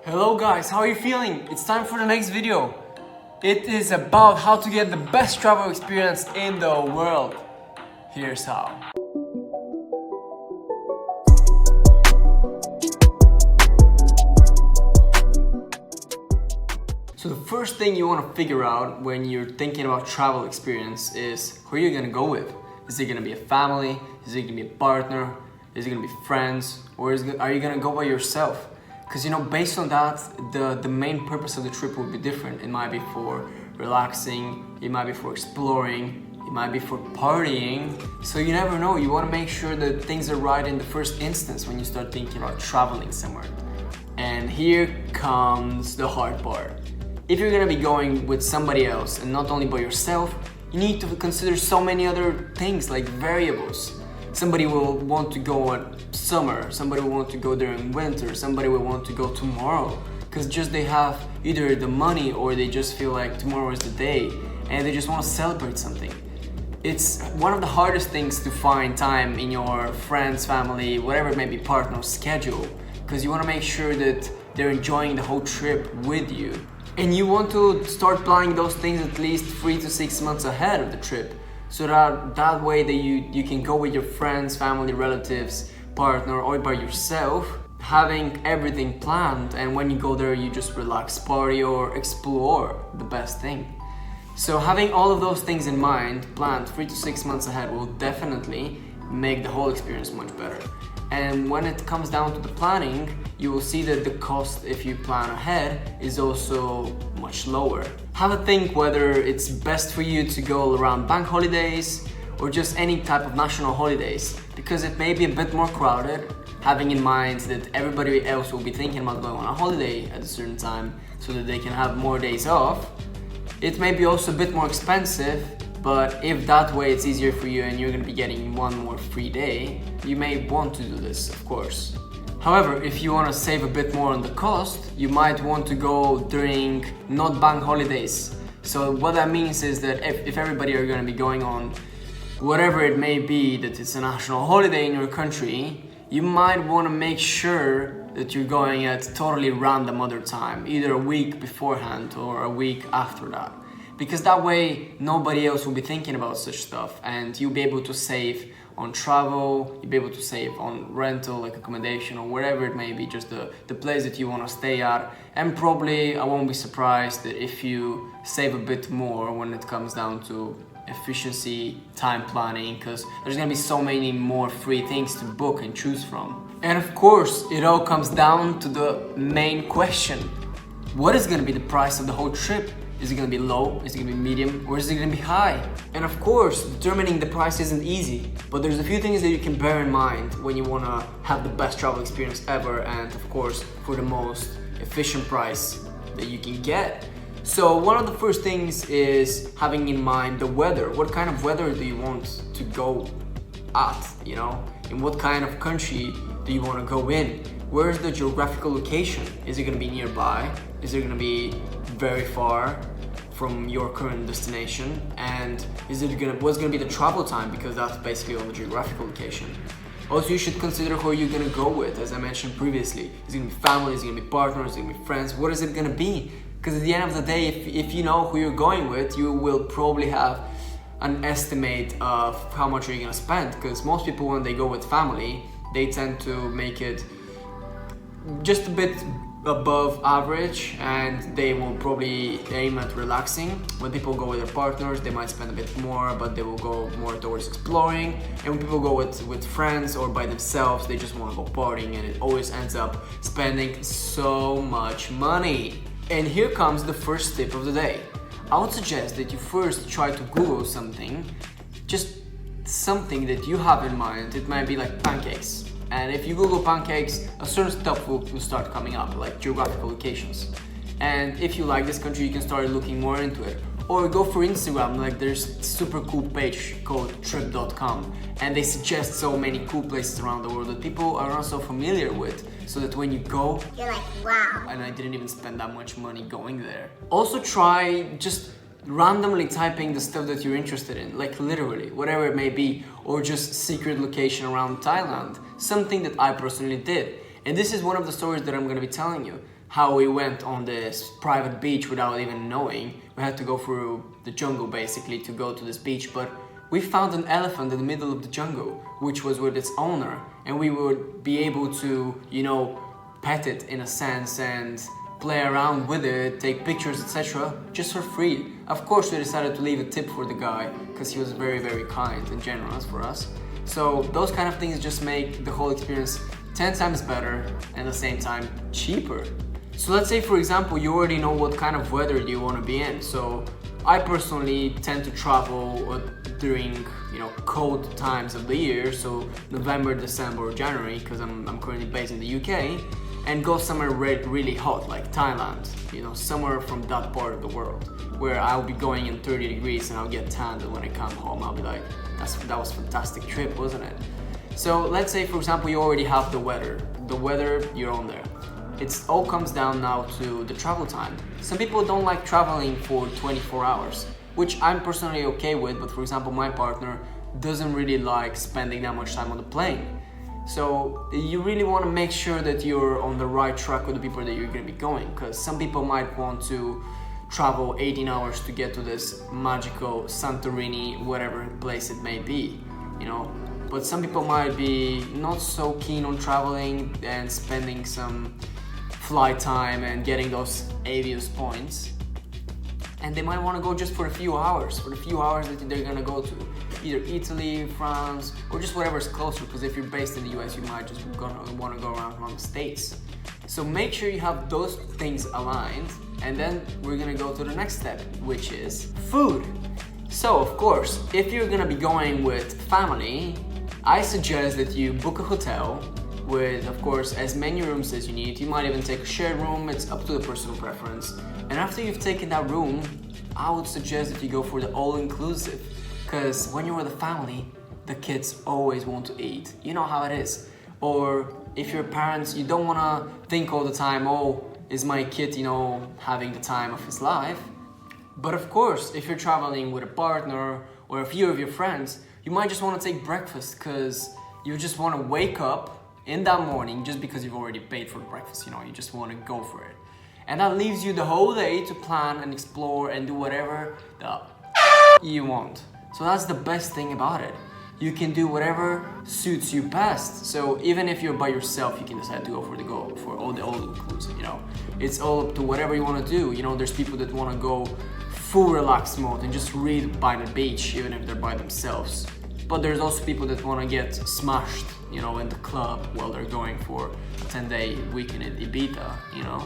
Hello guys, how are you feeling? It's time for the next video. It is about how to get the best travel experience in the world. Here's how. So the first thing you want to figure out when you're thinking about travel experience is who you're gonna go with. Is it gonna be a family? Is it gonna be a partner? Is it gonna be friends? Or are you gonna go by yourself? Because based on that, the main purpose of the trip will be different. It might be for relaxing, it might be for exploring, it might be for partying. So you never know. You want to make sure that things are right in the first instance when you start thinking about traveling somewhere. And here comes the hard part. If you're gonna be going with somebody else and not only by yourself, you need to consider so many other things like variables. Somebody will want to go at summer, somebody will want to go during winter, somebody will want to go tomorrow because just they have either the money or they just feel like tomorrow is the day and they just want to celebrate something. It's one of the hardest things to find time in your friends, family, whatever it may be, partner schedule, because you want to make sure that they're enjoying the whole trip with you. And you want to start planning those things at least 3 to 6 months ahead of the trip. So that way that you can go with your friends, family, relatives, partner, or by yourself, having everything planned, and when you go there you just relax, party, or explore the best thing. So having all of those things in mind, planned 3 to 6 months ahead, will definitely make the whole experience much better. And when it comes down to the planning, you will see that the cost, if you plan ahead, is also much lower. Have a think whether it's best for you to go around bank holidays or just any type of national holidays, because it may be a bit more crowded, having in mind that everybody else will be thinking about going on a holiday at a certain time so that they can have more days off. It may be also a bit more expensive, but if that way it's easier for you and you're going to be getting one more free day, you may want to do this, of course. However, if you want to save a bit more on the cost, you might want to go during not bank holidays. So what that means is that if everybody are going to be going on whatever it may be, that it's a national holiday in your country, you might want to make sure that you're going at totally random other time, either a week beforehand or a week after that. Because that way nobody else will be thinking about such stuff and you'll be able to save on travel, you'll be able to save on rental, like accommodation or wherever it may be, just the place that you want to stay at. And probably I won't be surprised that if you save a bit more when it comes down to efficiency, time planning, because there's gonna be so many more free things to book and choose from. And of course, it all comes down to the main question. What is gonna be the price of the whole trip? Is it gonna be low? Is it gonna be medium? Or is it gonna be high? And of course, determining the price isn't easy, but there's a few things that you can bear in mind when you wanna have the best travel experience ever, and of course, for the most efficient price that you can get. So one of the first things is having in mind the weather. What kind of weather do you want to go at, In what kind of country do you wanna go in? Where is the geographical location? Is it gonna be nearby? Is it gonna be very far from your current destination? And what's gonna be the travel time? Because that's basically on the geographical location. Also, you should consider who you're gonna go with, as I mentioned previously. Is it gonna be family? Is it gonna be partners? Is it gonna be friends? What is it gonna be? Because at the end of the day, if you know who you're going with, you will probably have an estimate of how much you're gonna spend. Because most people, when they go with family, they tend to make it just a bit above average and they will probably aim at relaxing. When people go with their partners, they might spend a bit more, but they will go more towards exploring. And when people go with friends or by themselves, they just want to go partying, and it always ends up spending so much money. And here comes the first tip of the day. I would suggest that you first try to Google something, just something that you have in mind. It might be like pancakes. And if you Google pancakes, a certain stuff will start coming up, like geographical locations. And if you like this country, you can start looking more into it. Or go for Instagram, like there's a super cool page called trip.com, and they suggest so many cool places around the world that people are not so familiar with, so that when you go, you're like, wow. And I didn't even spend that much money going there. Also try just randomly typing the stuff that you're interested in, like literally, whatever it may be, or just secret location around Thailand, something that I personally did. And this is one of the stories that I'm going to be telling you. how we went on this private beach without even knowing. We had to go through the jungle basically to go to this beach, but we found an elephant in the middle of the jungle, which was with its owner, and we would be able to, you know, pet it in a sense and play around with it, take pictures, etc., just for free. Of course, we decided to leave a tip for the guy because he was very, very kind and generous for us. So those kind of things just make the whole experience 10 times better and at the same time cheaper. So let's say, for example, you already know what kind of weather you want to be in. So I personally tend to travel during, you know, cold times of the year, so November, December, or January, because I'm currently based in the UK, and go somewhere really hot, like Thailand, you know, somewhere from that part of the world, where I'll be going in 30 degrees and I'll get tanned, and when I come home, I'll be like, that was a fantastic trip, wasn't it? So let's say, for example, you already have the weather, you're on there. It all comes down now to the travel time. Some people don't like traveling for 24 hours, which I'm personally okay with, but for example, my partner doesn't really like spending that much time on the plane. So you really want to make sure that you're on the right track with the people that you're going to be going, because some people might want to travel 18 hours to get to this magical Santorini, whatever place it may be, you know. But some people might be not so keen on traveling and spending some flight time and getting those Avios points, and they might want to go just for a few hours, that they're gonna go to either Italy, France, or just whatever's closer, because if you're based in the US, you might just want to go around the States. So make sure you have those things aligned, and then we're gonna go to the next step, which is food. So of course, if you're gonna be going with family, I suggest that you book a hotel with, of course, as many rooms as you need. You might even take a shared room, it's up to the personal preference. And after you've taken that room, I would suggest that you go for the all-inclusive, because when you're with a family, the kids always want to eat. You know how it is. Or if you're parents, you don't want to think all the time, oh, is my kid, you know, having the time of his life? But of course, if you're traveling with a partner or a few of your friends, you might just want to take breakfast, because you just want to wake up in that morning just because you've already paid for breakfast, you know, you just want to go for it. And that leaves you the whole day to plan and explore and do whatever you want. So that's the best thing about it. You can do whatever suits you best. So even if you're by yourself, you can decide to go for all the all-inclusive, you know. It's all up to whatever you want to do. You know, there's people that want to go full relaxed mode and just read by the beach, even if they're by themselves. But there's also people that want to get smashed, you know, in the club while they're going for a 10-day weekend in Ibiza, you know.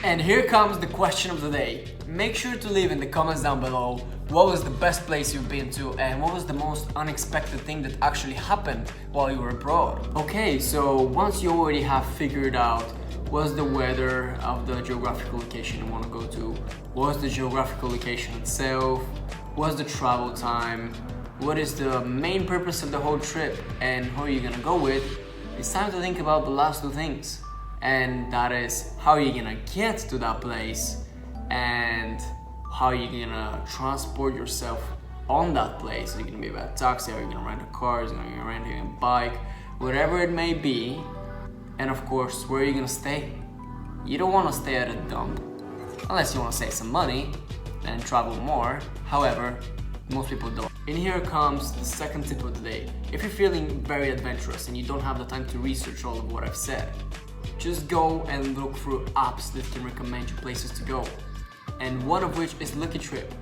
And here comes the question of the day. Make sure to leave in the comments down below what was the best place you've been to and what was the most unexpected thing that actually happened while you were abroad. Okay, so once you already have figured out what's the weather of the geographical location you want to go to, what's the geographical location itself, what's the travel time, what is the main purpose of the whole trip, and who are you gonna go with, it's time to think about the last two things. And that is, how are you gonna get to that place, and how are you gonna transport yourself on that place. Are you gonna be by a taxi, are you gonna rent a car, are you gonna rent a bike, whatever it may be. And of course, where are you gonna stay? You don't wanna stay at a dump, unless you wanna save some money and travel more. However, most people don't. And here comes the second tip of the day. If you're feeling very adventurous and you don't have the time to research all of what I've said, just go and look through apps that can recommend you places to go. And one of which is Lucky Trip.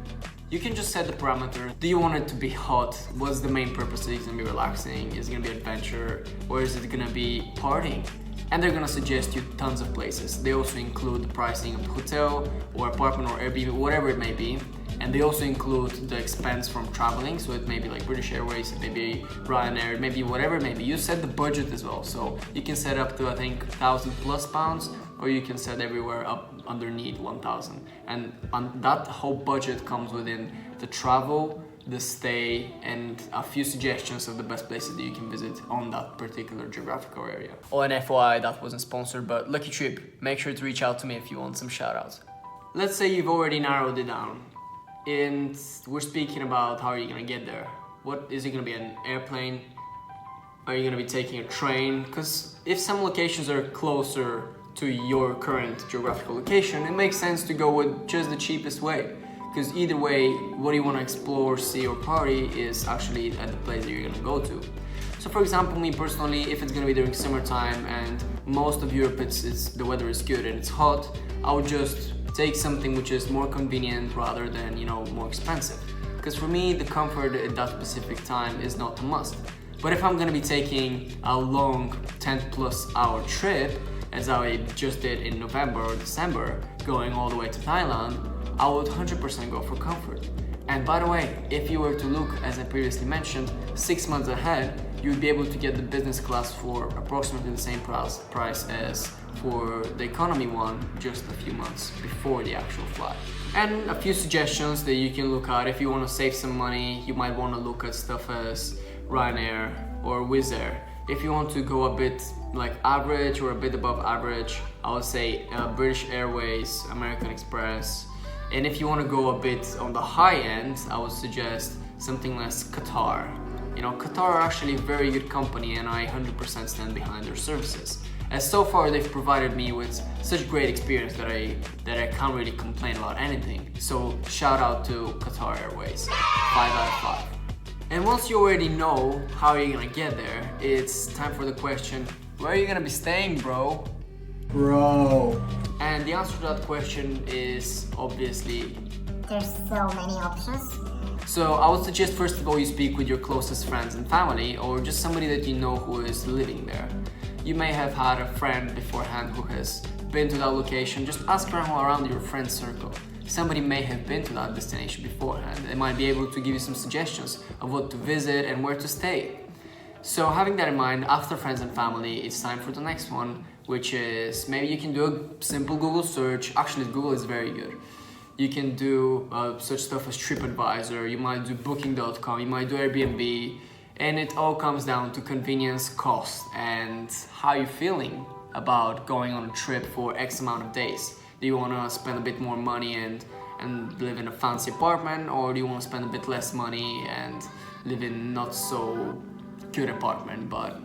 You can just set the parameter. Do you want it to be hot? What's the main purpose? Is it gonna be relaxing? Is it gonna be adventure? Or is it gonna be partying? And they're gonna suggest you tons of places. They also include the pricing of the hotel or apartment or Airbnb, whatever it may be. And they also include the expense from traveling. So it may be like British Airways, it may be Ryanair, it may be whatever it may be. You set the budget as well. So you can set up to, I think, £1,000+, or you can set everywhere up underneath 1,000. And that whole budget comes within the travel, the stay, and a few suggestions of the best places that you can visit on that particular geographical area. Oh, and FYI, that wasn't sponsored, but Lucky Trip, make sure to reach out to me if you want some shoutouts. Let's say you've already narrowed it down, and we're speaking about how are you gonna get there. What is it gonna be, an airplane? Are you gonna be taking a train? Because if some locations are closer to your current geographical location, it makes sense to go with just the cheapest way. Because either way, what you want to explore, see, or party is actually at the place that you're gonna go to. So for example, me personally, if it's gonna be during summertime and most of Europe the weather is good and it's hot, I would just take something which is more convenient rather than, more expensive. Because for me, the comfort at that specific time is not a must. But if I'm gonna be taking a long 10+ hour trip, as I just did in November or December, going all the way to Thailand, I would 100% go for comfort. And by the way, if you were to look, as I previously mentioned, 6 months ahead, you'd be able to get the business class for approximately the same price as for the economy one just a few months before the actual flight. And a few suggestions that you can look at if you want to save some money. You might want to look at stuff as Ryanair or Wizz Air. If you want to go a bit like average or a bit above average, I would say British Airways, American Express. And if you want to go a bit on the high end, I would suggest something like Qatar. Qatar are actually a very good company and I 100% stand behind their services. As so far they've provided me with such great experience that I can't really complain about anything. So shout out to Qatar Airways, 5 out of 5. And once you already know how you're gonna get there, it's time for the question, where are you gonna be staying, bro? And the answer to that question is obviously there's so many options. So I would suggest first of all you speak with your closest friends and family, or just somebody that you know who is living there. You may have had a friend beforehand who has been to that location. Just ask around your friend circle. Somebody may have been to that destination beforehand. They might be able to give you some suggestions of what to visit and where to stay. So having that in mind, after friends and family, it's time for the next one, which is maybe you can do a simple Google search. Actually, Google is very good. You can do such stuff as TripAdvisor, you might do Booking.com, you might do Airbnb, and it all comes down to convenience, cost, and how you're feeling about going on a trip for X amount of days. Do you want to spend a bit more money and live in a fancy apartment, or do you want to spend a bit less money and live in not so good apartment, but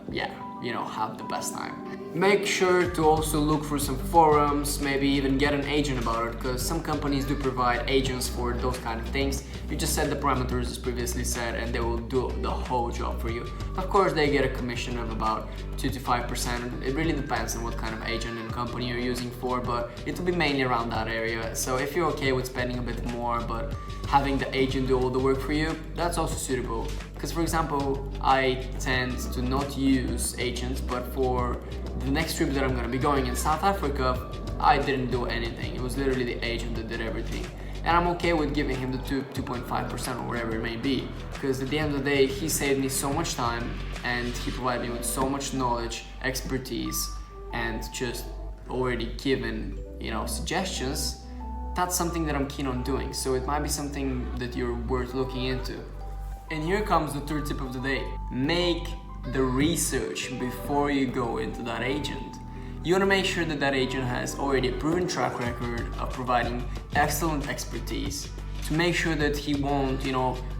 have the best time? Make sure to also look for some forums, maybe even get an agent about it, because some companies do provide agents for those kind of things. You just set the parameters as previously said and they will do the whole job for you. Of course, they get a commission of about 2 to 5%. It really depends on what kind of agent and company you're using for, but it will be mainly around that area. So if you're okay with spending a bit more but having the agent do all the work for you, that's also suitable. Because for example, I tend to not use agents, but for the next trip that I'm going to be going in South Africa, I didn't do anything. It was literally the agent that did everything. And I'm okay with giving him the 2.5% or whatever it may be, because at the end of the day, he saved me so much time and he provided me with so much knowledge, expertise, and just already given, suggestions. That's something that I'm keen on doing. So it might be something that you're worth looking into. And here comes the third tip of the day. Make the research before you go into that agent. You want to make sure that that agent has already a proven track record of providing excellent expertise to make sure that he won't,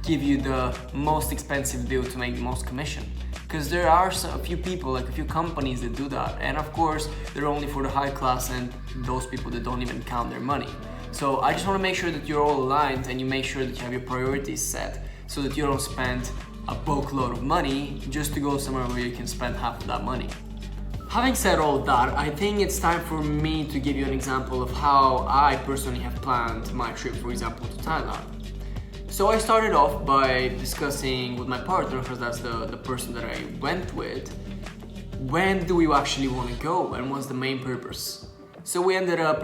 give you the most expensive deal to make the most commission. Because there are a few people, like a few companies that do that. And of course, they're only for the high class and those people that don't even count their money. So I just want to make sure that you're all aligned and you make sure that you have your priorities set so that you don't spend a boatload of money just to go somewhere where you can spend half of that money. Having said all that, I think it's time for me to give you an example of how I personally have planned my trip, for example, to Thailand. So I started off by discussing with my partner, because that's the person that I went with, when do we actually want to go and what's the main purpose. So we ended up,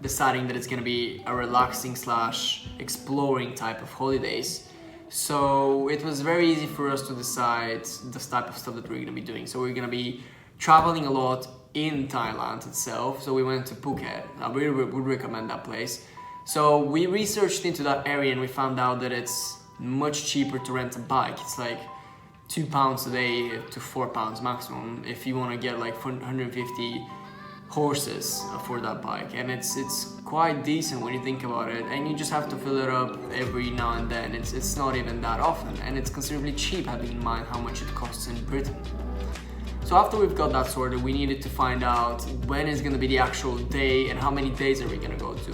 deciding that it's going to be a relaxing / exploring type of holidays. So it was very easy for us to decide the type of stuff that we're going to be doing. So we're going to be traveling a lot in Thailand itself. So we went to Phuket. I really would recommend that place. So we researched into that area and we found out that it's much cheaper to rent a bike. It's like £2 a day to £4 maximum if you want to get like 150 horses for that bike, and it's quite decent when you think about it, and you just have to fill it up every now and then. It's not even that often, and it's considerably cheap having in mind how much it costs in Britain. So after we've got that sorted, we needed to find out when is gonna be the actual day and how many days are we gonna go to.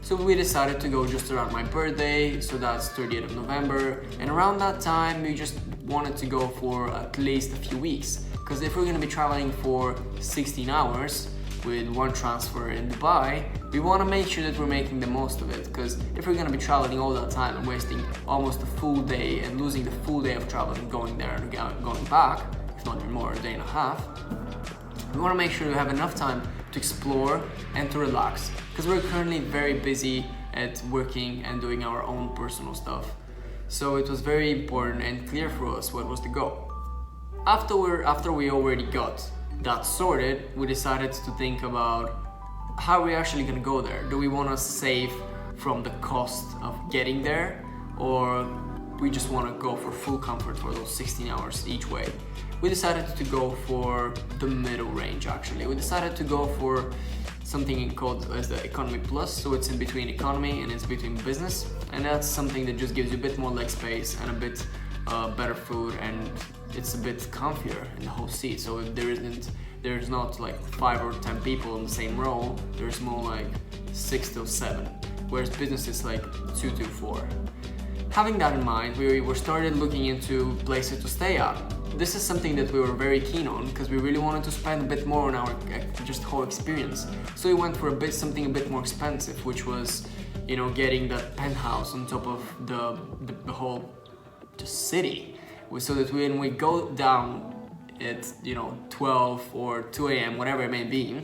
So we decided to go just around my birthday, so that's 30th of November, and around that time we just wanted to go for at least a few weeks, because if we're gonna be traveling for 16 hours with one transfer in Dubai, we want to make sure that we're making the most of it, because if we're going to be traveling all that time and wasting almost a full day and losing the full day of traveling going there and going back, if not even more, a day and a half, we want to make sure we have enough time to explore and to relax, because we're currently very busy at working and doing our own personal stuff. So it was very important and clear for us what was the goal. After we already got that sorted, we decided to think about how we're actually gonna go there. Do we wanna save from the cost of getting there, or we just wanna go for full comfort for those 16 hours each way? We decided to go for the middle range actually. We decided to go for something called as the Economy Plus, so it's in between economy and it's between business, and that's something that just gives you a bit more leg space and a bit better food, and it's a bit comfier in the whole seat. So if there's not like 5 or 10 people in the same row, there's more like 6 to 7, whereas business is like 2 to 4. Having that in mind, we started looking into places to stay at. This is something that we were very keen on, because we really wanted to spend a bit more on our just whole experience. So we went for something a bit more expensive, which was, you know, getting that penthouse on top of the whole city, so that when we go down at 12 or 2 a.m., whatever it may be,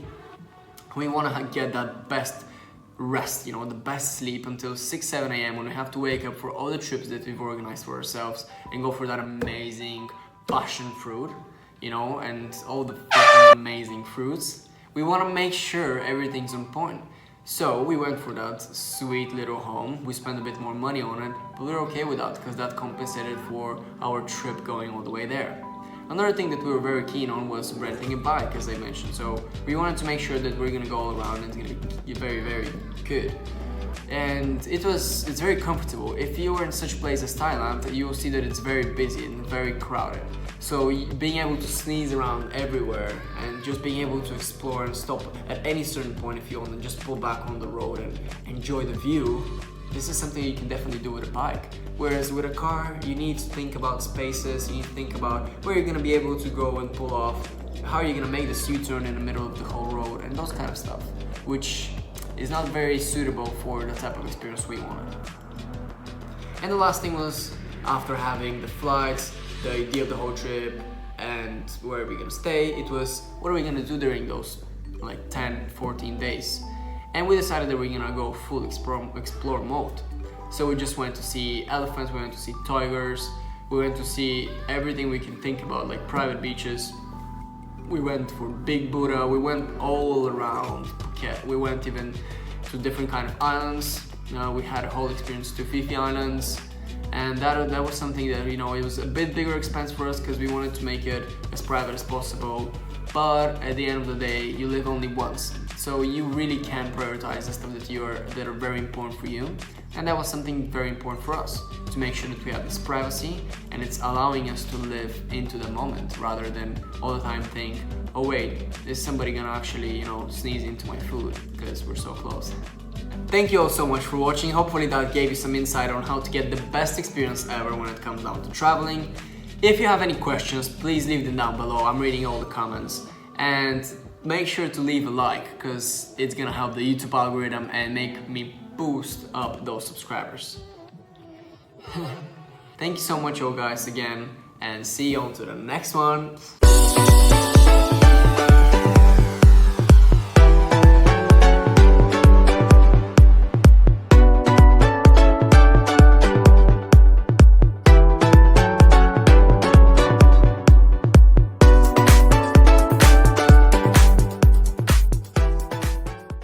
we want to get that best rest, the best sleep until 6-7 a.m. when we have to wake up for all the trips that we've organized for ourselves and go for that amazing passion fruit, and all the fucking amazing fruits. We want to make sure everything's on point. So we went for that sweet little home. We spent a bit more money on it, but we were okay with that because that compensated for our trip going all the way there. Another thing that we were very keen on was renting a bike, as I mentioned. So we wanted to make sure that we're gonna go all around and it's gonna be very, very good. And it's very comfortable. If you are in such a place as Thailand, you will see that it's very busy and very crowded. So being able to sneeze around everywhere and just being able to explore and stop at any certain point if you want, and just pull back on the road and enjoy the view, this is something you can definitely do with a bike. Whereas with a car, you need to think about spaces, you need to think about where you're gonna be able to go and pull off, how you're gonna make this U-turn in the middle of the whole road, and those kind of stuff, which is not very suitable for the type of experience we wanted. And the last thing was, after having the flights, the idea of the whole trip, and where are we gonna stay, it was what are we gonna do during those like 10-14 days. And we decided that we're gonna go full explore mode. So we just went to see elephants, we went to see tigers, we went to see everything we can think about, like private beaches. We went for Big Buddha, we went all around Phuket. We went even to different kind of islands. We had a whole experience to Fifi Islands, and that was something that, it was a bit bigger expense for us because we wanted to make it as private as possible. But at the end of the day, you live only once, so you really can prioritize the stuff that are very important for you. And that was something very important for us, to make sure that we have this privacy and it's allowing us to live into the moment rather than all the time think, oh wait, is somebody gonna actually, sneeze into my food because we're so close. Thank you all so much for watching. Hopefully that gave you some insight on how to get the best experience ever when it comes down to traveling. If you have any questions, please leave them down below. I'm reading all the comments. And make sure to leave a like, because it's gonna help the YouTube algorithm and make me boost up those subscribers. Thank you so much, all guys, again, and see you on to the next one.